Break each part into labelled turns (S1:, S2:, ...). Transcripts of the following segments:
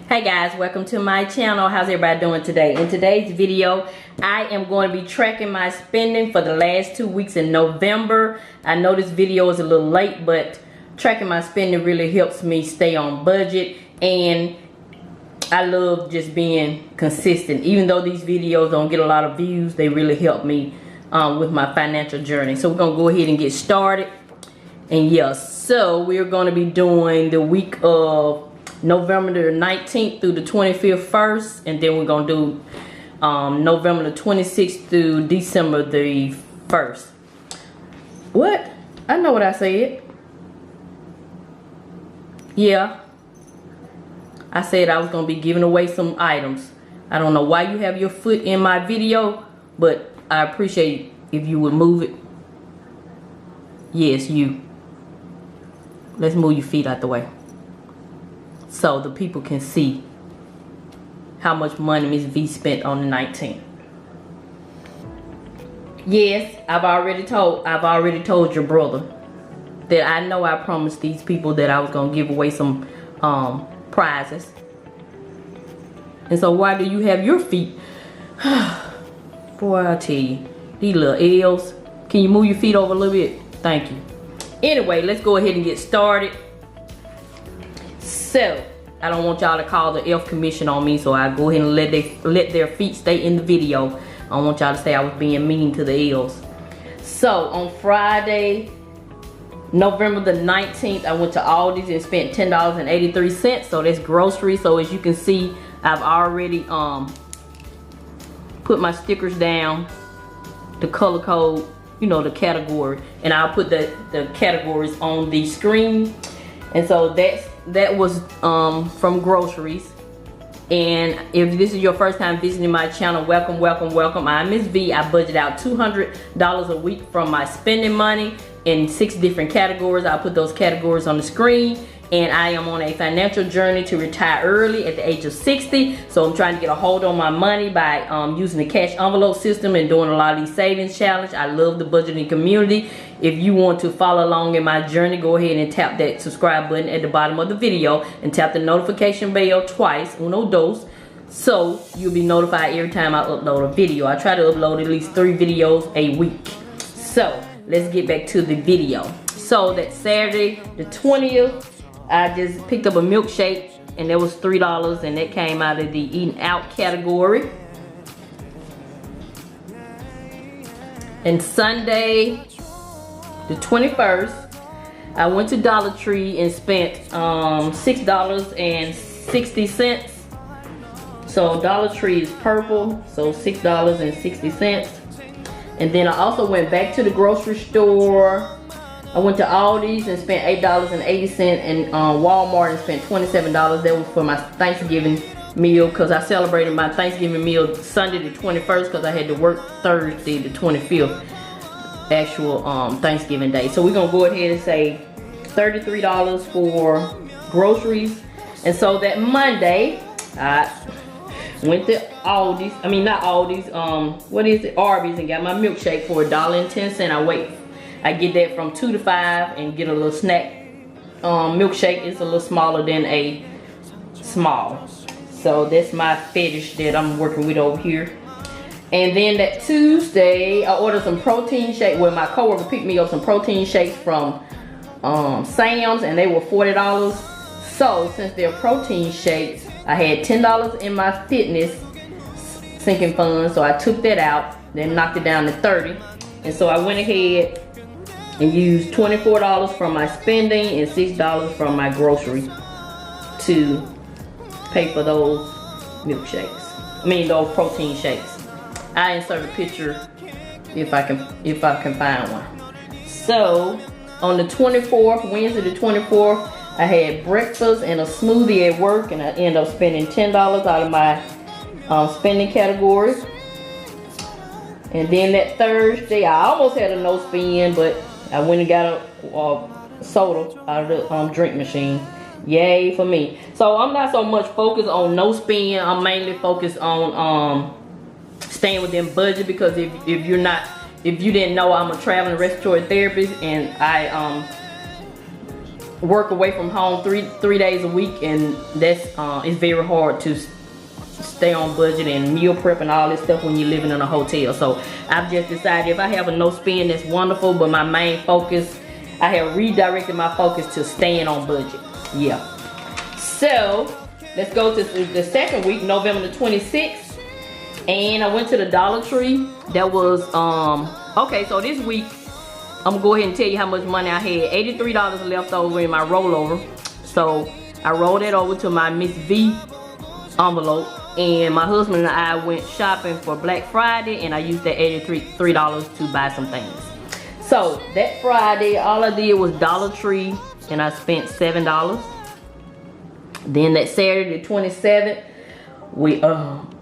S1: Hey guys, welcome to my channel. How's everybody doing today? In today's video, I am going to be tracking my spending for the last 2 weeks in November. I know this video is a little late, but tracking my spending really helps me stay on budget, and I love just being consistent. Even though these videos don't get a lot of views, they really help me with my financial journey. So we're gonna go ahead and get started. And yes, so we're gonna be doing the week of November the 19th through the 25th first, and then we're gonna do November the 26th through December the 1st. What? I know what I said. Yeah, I said I was gonna be giving away some items. I don't know why you have your foot in my video, but I appreciate if you would move it. Yes, you. Let's move your feet out the way, so the people can see how much money Mrs Vee spent on the 19th. Yes, I've already told your brother that I know I promised these people that I was gonna give away some prizes. And so why do you have your feet? Boy, I tell you, these little L's. Can you move your feet over a little bit? Thank you. Anyway, let's go ahead and get started. So, I don't want y'all to call the F commission on me, so I go ahead and let their feet stay in the video. I don't want y'all to say I was being mean to the L's. So, on Friday, November the 19th, I went to Aldi's and spent $10.83. So that's groceries. So as you can see, I've already put my stickers down, the color code, you know, the category, and I'll put the categories on the screen. And so that was from groceries. And if this is your first time visiting my channel, welcome, welcome, welcome. I'm Mrs Vee. I budget out $200 a week from my spending money in 6 different categories. I'll put those categories on the screen. And I am on a financial journey to retire early at the age of 60. So I'm trying to get a hold on my money by using the cash envelope system and doing a lot of these savings challenge. I love the budgeting community. If you want to follow along in my journey, go ahead and tap that subscribe button at the bottom of the video and tap the notification bell twice, uno dos, so you'll be notified every time I upload a video. I try to upload at least 3 videos a week. So let's get back to the video. So that Saturday the 20th, I just picked up a milkshake, and that was $3, and that came out of the eating out category. And Sunday the 21st, I went to Dollar Tree and spent $6.60. So Dollar Tree is purple, so $6.60. And then I also went back to the grocery store. I went to Aldi's and spent $8.80, and Walmart and spent $27. That was for my Thanksgiving meal, because I celebrated my Thanksgiving meal Sunday the 21st because I had to work Thursday the 25th, actual Thanksgiving day. So we're gonna go ahead and say $33 for groceries. And so that Monday, I went to Aldi's, I mean not Aldi's, what is it, Arby's, and got my milkshake for $1.10. I get that from 2 to 5 and get a little snack milkshake. It's a little smaller than a small. So that's my fetish that I'm working with over here. And then that Tuesday, I ordered some protein shake. Well, my coworker picked me up some protein shakes from Sam's, and they were $40. So since they're protein shakes, I had $10 in my fitness sinking fund, so I took that out, then knocked it down to $30. And so I went ahead and used $24 from my spending and $6 from my grocery to pay for those milkshakes. I mean those protein shakes. I insert a picture if I can find one. So on the 24th, Wednesday the 24th, I had breakfast and a smoothie at work, and I ended up spending $10 out of my spending category. And then that Thursday, I almost had a no spend, but I went and got a soda out of the drink machine. Yay for me. So I'm not so much focused on no spend. I'm mainly focused on staying within budget, because if you didn't know, I'm a traveling respiratory therapist, and I work away from home three days a week, and that's it's very hard to stay on budget and meal prep and all this stuff when you're living in a hotel. So I've just decided if I have a no spend, that's wonderful, but my main focus, I have redirected my focus to staying on budget. Yeah. So let's go to the second week, November the 26th, and I went to the Dollar Tree. That was okay, so this week I'm gonna go ahead and tell you how much money I had. $83 left over in my rollover. So I rolled it over to my Mrs Vee envelope, and my husband and I went shopping for Black Friday, and I used that $83 to buy some things. So that Friday, all I did was Dollar Tree, and I spent $7. Then that Saturday, the 27th,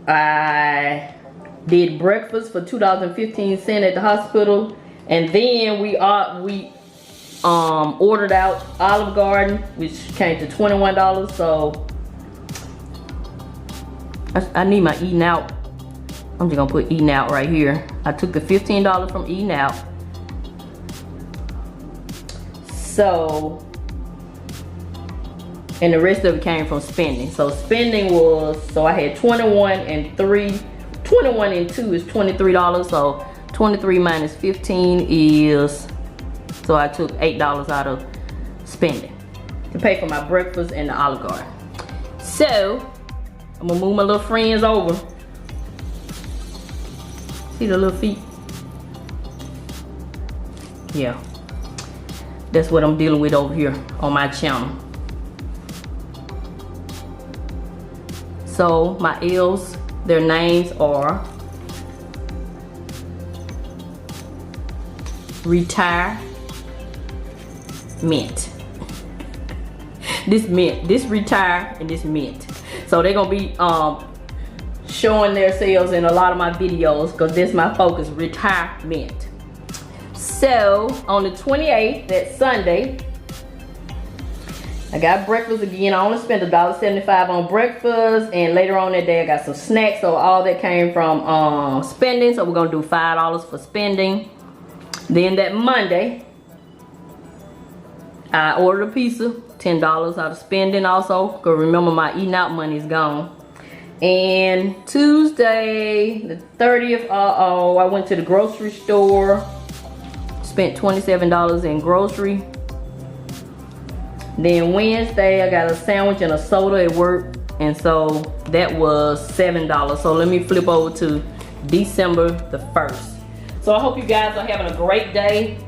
S1: I did breakfast for $2.15 at the hospital, and then we ordered out Olive Garden, which came to $21. So I need my eating out. I'm just gonna put eating out right here. I took the $15 from eating out. So, and the rest of it came from spending. So spending was, so I had 21 and 2 is $23. So 23 minus 15 is, so I took $8 out of spending to pay for my breakfast and the Olive Garden. So I'm gonna move my little friends over. See the little feet? Yeah. That's what I'm dealing with over here on my channel. So my L's, their names are Retirement. This retire and this mint. So they're gonna be showing their sales in a lot of my videos, because this is my focus, retirement. So on the 28th, that Sunday, I got breakfast again. I only spent $1.75 on breakfast, and later on that day I got some snacks. So all that came from spending. So we're gonna do $5 for spending. Then that Monday, I ordered a pizza, $10 out of spending also, because remember my eating out money is gone. And Tuesday, the 30th, I went to the grocery store, spent $27 in grocery. Then Wednesday, I got a sandwich and a soda at work, and so that was $7. So let me flip over to December the 1st. So I hope you guys are having a great day.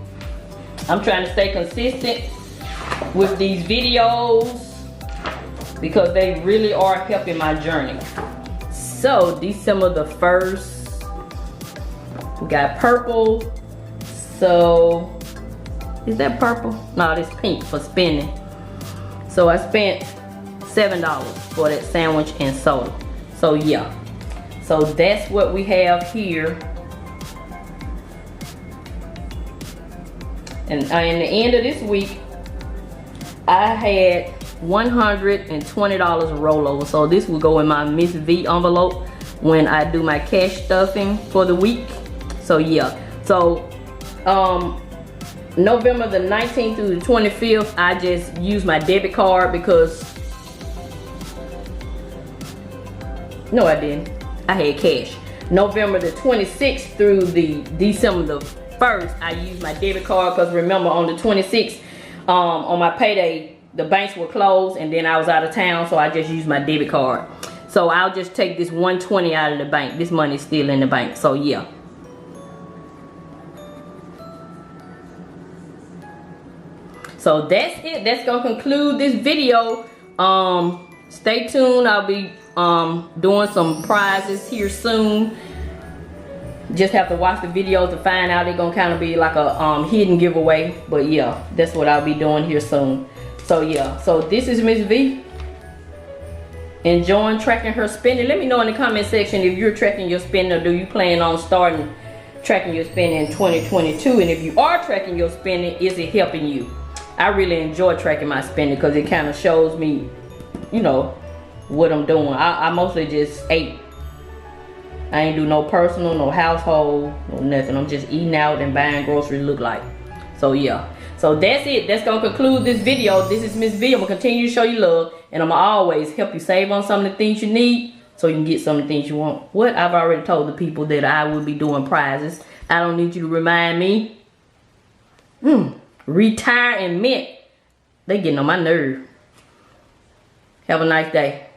S1: I'm trying to stay consistent with these videos because they really are helping my journey. So December the 1st, we got purple. So is that purple? No, it's pink for spending. So I spent $7 for that sandwich and soda. So yeah, so that's what we have here. And in the end of this week, I had $120 rollover. So this will go in my Mrs Vee envelope when I do my cash stuffing for the week. So yeah, so November the 19th through the 25th, I just used my debit card because, no I didn't, I had cash. November the 26th through the December the 1st, I used my debit card because remember on the 26th, on my payday, the banks were closed and then I was out of town, so I just used my debit card. So I'll just take this $120 out of the bank. This money's still in the bank, so yeah. So that's it. That's gonna conclude this video. Stay tuned. I'll be doing some prizes here soon. Just have to watch the videos to find out. They're gonna kind of be like a hidden giveaway, but yeah, that's what I'll be doing here soon. So yeah, so this is Miss V, enjoying tracking her spending. Let me know in the comment section if you're tracking your spending, or do you plan on starting tracking your spending in 2022? And if you are tracking your spending, is it helping you? I really enjoy tracking my spending because it kind of shows me, you know, what I'm doing. I mostly just ate. I ain't do no personal, no household, no nothing. I'm just eating out and buying groceries look like. So yeah. So that's it. That's gonna conclude this video. This is Miss Vee. I'm gonna continue to show you love, and I'm gonna always help you save on some of the things you need so you can get some of the things you want. What I've already told the people that I will be doing prizes. I don't need you to remind me. Retire and mint. They getting on my nerve. Have a nice day.